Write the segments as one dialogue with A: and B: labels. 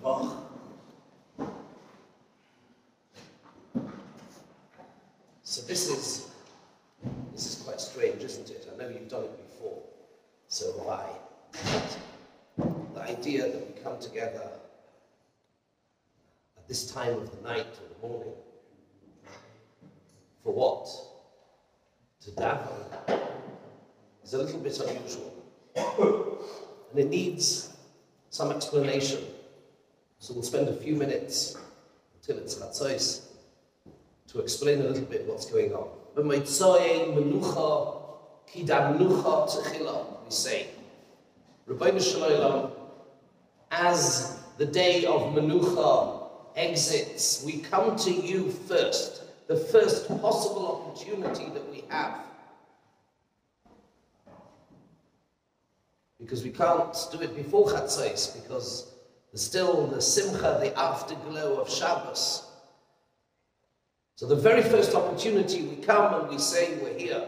A: Bach. So this is quite strange, isn't it? I know you've done it before, so have I. The idea that we come together at this time of the night or the morning, for what? To daven, is a little bit unusual. And it needs some explanation. So we'll spend a few minutes until it's Chatzos to explain a little bit what's going on. We say, Rebbeinu Shalom, as the day of Menucha exits, we come to you first, the first possible opportunity that we have. Because we can't do it before Chatzos, because there's still the simcha, the afterglow of Shabbos. So the very first opportunity we come and we say we're here.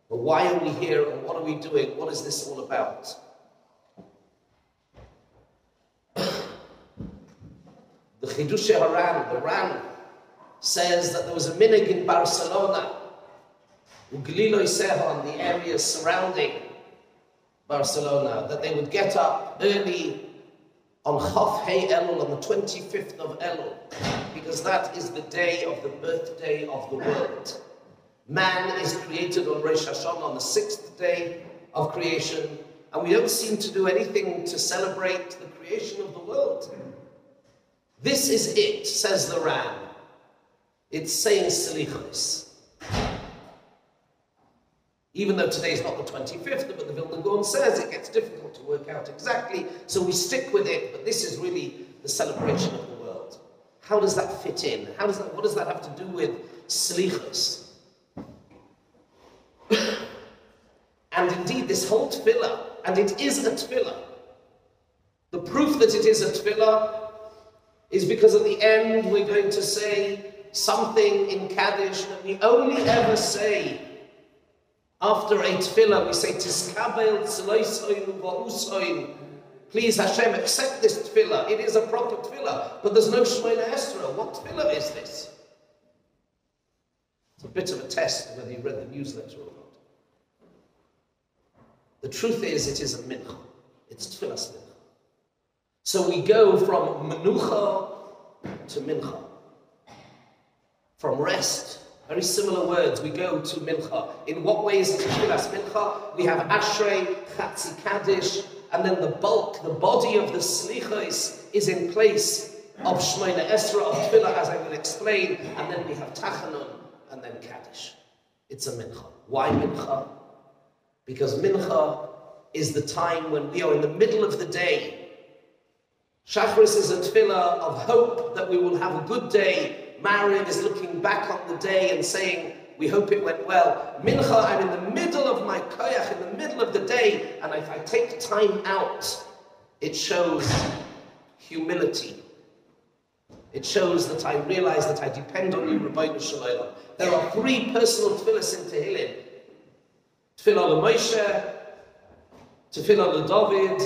A: But why are we here and what are we doing? What is this all about? The Chidushei Haran, the Ran, says that there was a minhag in Barcelona, Uglilo Sehan, the areas surrounding Barcelona, that they would get up early on Chaf Hei Elul, on the 25th of Elul, because that is the day of the birthday of the world. Man is created on Rosh Hashanah, on the 6th day of creation, and we don't seem to do anything to celebrate the creation of the world. This is it, says the Ran. It's saying Selichos. Even though today is not the 25th, but the Vilna Gaon says it gets difficult to work out exactly, so we stick with it, but this is really the celebration of the world. How does that fit in? What does that have to do with Selichos? And indeed, this whole tefillah, and it is a tefillah. The proof that it is a tefillah is because at the end we're going to say something in KAJ that we only ever say after a tefillah. We say, Tiskabel Selichos va'usoin. Please Hashem, accept this tefillah. It is a proper tefillah, but there's no Shemona Esrei. What tefillah is this? It's a bit of a test whether you read the newsletter or not. The truth is, it is a mincha. It's tefillah's mincha. So we go from menucha to mincha. From rest, very similar words, we go to mincha. In what way is it tefillah's mincha? We have ashrei, chatzi kaddish, and then the bulk, the body of the selichos is in place of Shemona Esrei, of tefillah, as I will explain, and then we have tachanun, and then kaddish. It's a mincha. Why mincha? Because mincha is the time when we are in the middle of the day. Shacharis is a tefillah of hope that we will have a good day. Mariv is looking back on the day and saying, we hope it went well. Mincha, I'm in the middle of my koyach, in the middle of the day, and if I take time out, it shows humility. It shows that I realize that I depend on you, Rebbeinu Shalom. There are 3 personal tefillahs in Tehillim. Tefillah LeMoshe, Tefillah LeDavid,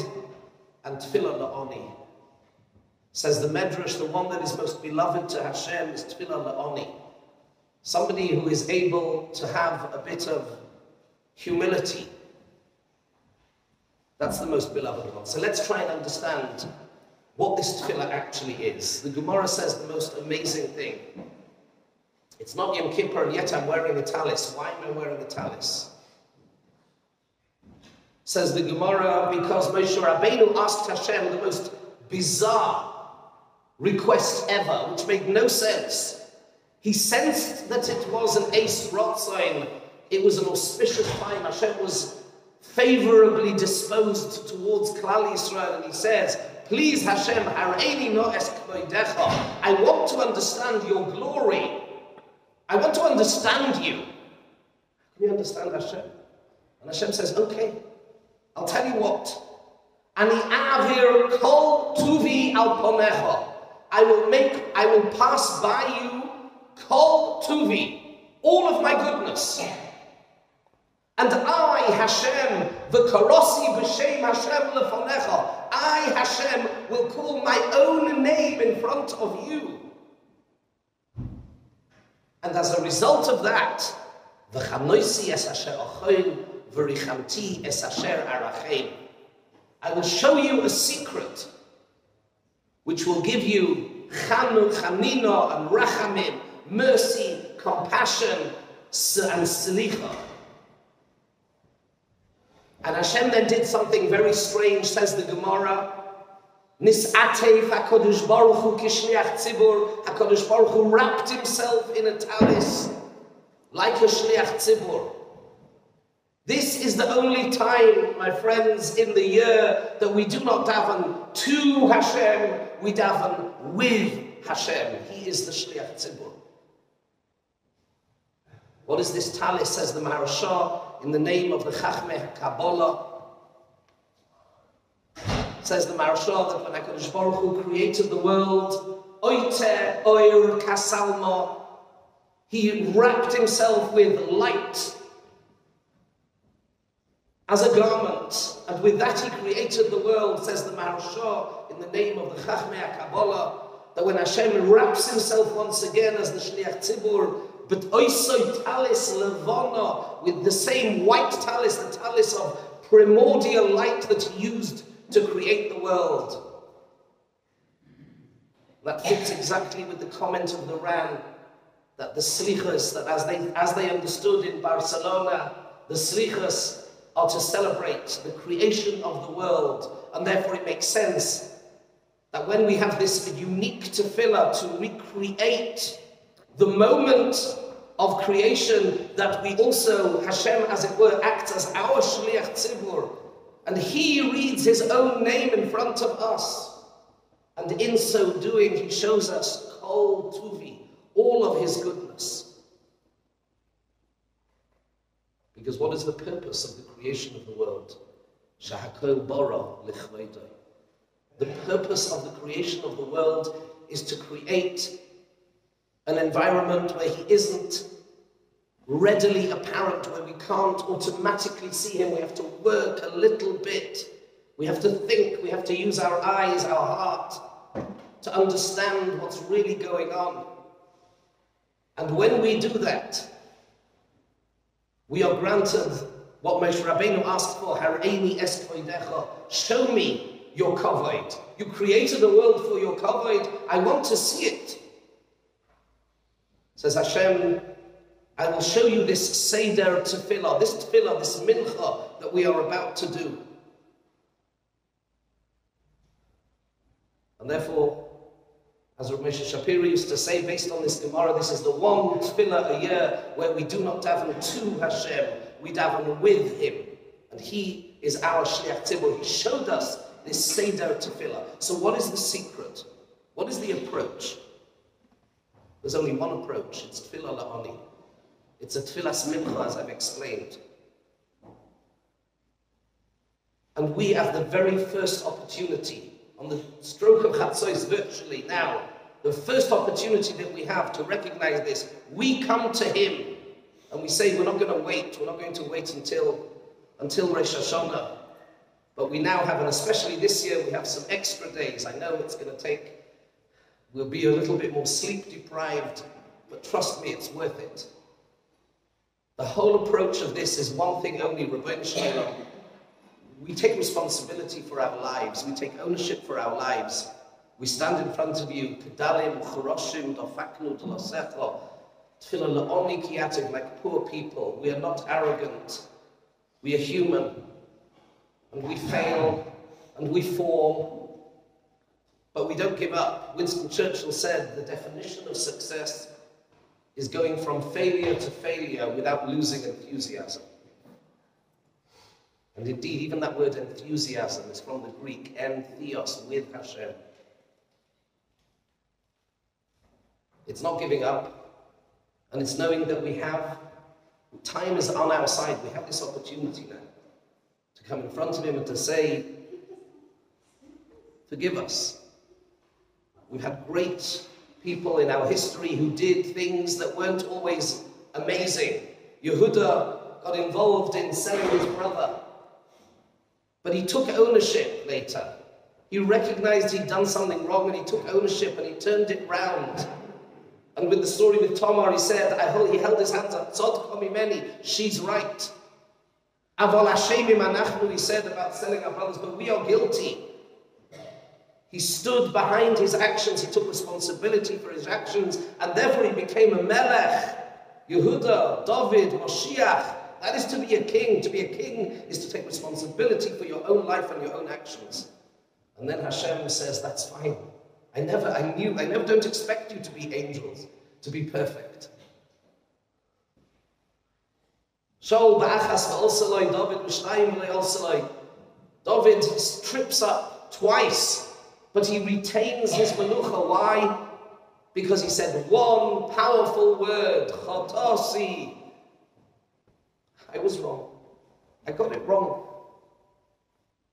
A: and Tefillah LeOni. Says the Medrash, the one that is most beloved to Hashem is Tefillah LeOni. Somebody who is able to have a bit of humility. That's the most beloved one. So let's try and understand what this tefillah actually is. The Gemara says the most amazing thing. It's not Yom Kippur and yet I'm wearing a talis. Why am I wearing a talis? Says the Gemara, because Moshe Rabbeinu asked Hashem the most bizarre request ever, which made no sense. He sensed that it was an Eis Rotzain. It was an auspicious time. Hashem was favorably disposed towards Klal Yisrael, and he says, please Hashem, hareini no es kvodecha. I want to understand your glory. I want to understand you. Can you understand Hashem? And Hashem says, okay, I'll tell you what. Ani avir kol tuvi al ponecha. I will pass by you kol tuvi, all of my goodness. And I, Hashem, V'karosi b'shem Hashem lefonecha. I, Hashem, will call my own name in front of you. And as a result of that, v'chanoisi es asher achoil, v'richamti es asher arachem. I will show you a secret which will give you chanina and rachamim, mercy, compassion, and selicha. And Hashem then did something very strange, says the Gemara. Nis'atev HaKadosh Baruch Hu kishliach tzibur. HaKadosh Baruch Hu wrapped himself in a talis like a shliach tzibur. This is the only time, my friends, in the year that we do not daven to Hashem, we daven with Hashem. He is the shliach tzibur. What is this talis, says the Maharsha, in the name of the Chachmei Kabbalah? Says the Maharsha that when HaKadosh Baruch Hu created the world, Oiter Oir Kasalma, he wrapped himself with light as a garment, and with that he created the world, says the Maharsha, in the name of the Chachmei Kabbalah, that when Hashem wraps himself once again as the Shliach Tzibur, but oisoi talis levana, with the same white talis, the talis of primordial light that he used to create the world. That fits exactly with the comment of the Ran, that the Selichos, that as they understood in Barcelona, the Selichos are to celebrate the creation of the world, and therefore it makes sense that when we have this unique tefillah to recreate the moment of creation, that we also, Hashem, as it were, acts as our Shliach Tzibur, and he reads his own name in front of us. And in so doing, he shows us Kol Tuvi, all of his goodness. Because what is the purpose of the creation of the world? Shahakol bara lichveido. The purpose of the creation of the world is to create an environment where he isn't readily apparent, where we can't automatically see him. We have to work a little bit. We have to think, we have to use our eyes, our heart, to understand what's really going on. And when we do that, we are granted what Moshe Rabbeinu asked for, Hareini es kvodecha, show me your kavod. You created the world for your kavod, I want to see it. Says Hashem, I will show you this Seder Tefillah, this mincha that we are about to do. And therefore, as Rav Moshe Shapiro used to say, based on this Gemara, this is the one tefillah a year where we do not daven to Hashem, we daven with him. And he is our Shliach Tzibur. He showed us this Seder Tefillah. So what is the secret? What is the approach? There's only one approach. It's Tefillah La'ani. It's a Tefillas Mincha, as I've explained. And we have the very first opportunity, on the stroke of Chatzos virtually now, the first opportunity that we have to recognize this, we come to him and we say, we're not going to wait until Rosh Hashanah. But we now have, and especially this year, we have some extra days. I know it's going to take, we'll be a little bit more sleep deprived, but trust me, it's worth it. The whole approach of this is one thing only, Rabbeinu Shalom. We take responsibility for our lives. We take ownership for our lives. We stand in front of you, kedalim, choroshim, dafaknu, dlasetlo, tefillah la'oni kiyativ, like poor people. We are not arrogant. We are human. And we fail, and we fall. But we don't give up. Winston Churchill said the definition of success is going from failure to failure without losing enthusiasm. And indeed, even that word enthusiasm is from the Greek, entheos, with Hashem. It's not giving up, and it's knowing that we have, time is on our side. We have this opportunity now to come in front of him and to say, forgive us. We've had great people in our history who did things that weren't always amazing. Yehuda got involved in selling his brother. But he took ownership later. He recognized he'd done something wrong and he took ownership and he turned it round. And with the story with Tamar, he said, he held his hands up, Tzod komimeni, she's right. Aval Hashemim anachnu, he said about selling our brothers, but we are guilty. He stood behind his actions, he took responsibility for his actions, and therefore he became a melech, Yehuda, David, Moshiach. That is to be a king. To be a king is to take responsibility for your own life and your own actions. And then Hashem says, that's fine. I never don't expect you to be angels, to be perfect. Shaul ba'achas v'olsaloi, David b'shnayim v'olsaloi. David trips up twice, but he retains his menucha. Why? Because he said one powerful word, chotasi. I was wrong. I got it wrong.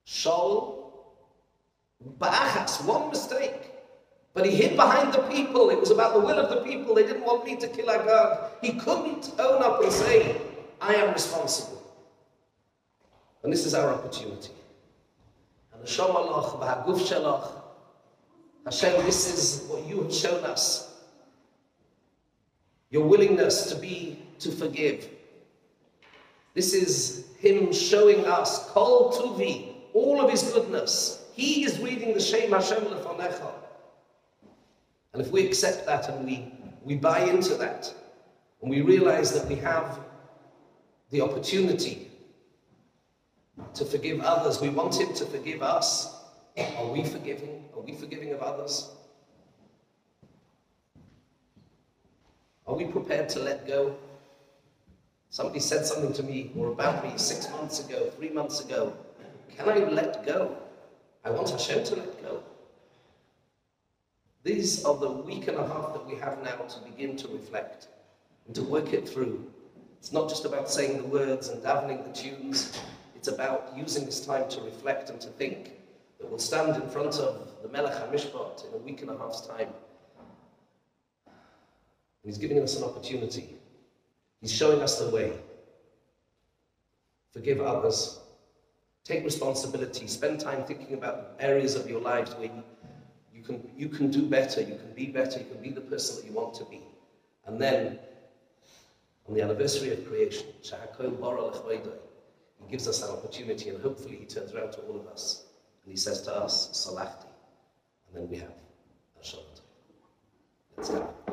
A: Shaul ba'achas, one mistake. But he hid behind the people. It was about the will of the people. They didn't want me to kill Agag. He couldn't own up and say, I am responsible. And this is our opportunity. And Hashem alach, v'haguf shalach. Hashem, this is what you have shown us. Your willingness to forgive. This is him showing us, kol tuvi, all of his goodness. He is reading the Shem Hashem lefanecha. And if we accept that and we buy into that, and we realize that we have the opportunity to forgive others, we want him to forgive us. Are we forgiving? Are we forgiving of others? Are we prepared to let go? Somebody said something to me or about me 6 months ago, 3 months ago. Can I let go? I want Hashem to let go. These are the week and a half that we have now to begin to reflect and to work it through. It's not just about saying the words and davening the tunes. It's about using this time to reflect and to think that we'll stand in front of the Melech HaMishpat in a week and a half's time. And he's giving us an opportunity. He's showing us the way. Forgive others. Take responsibility. Spend time thinking about areas of your lives where you can do better, you can be better, you can be the person that you want to be. And then, on the anniversary of creation, he gives us that opportunity, and hopefully he turns around to all of us and he says to us, Salachti. And then we have Hashem. Let's go.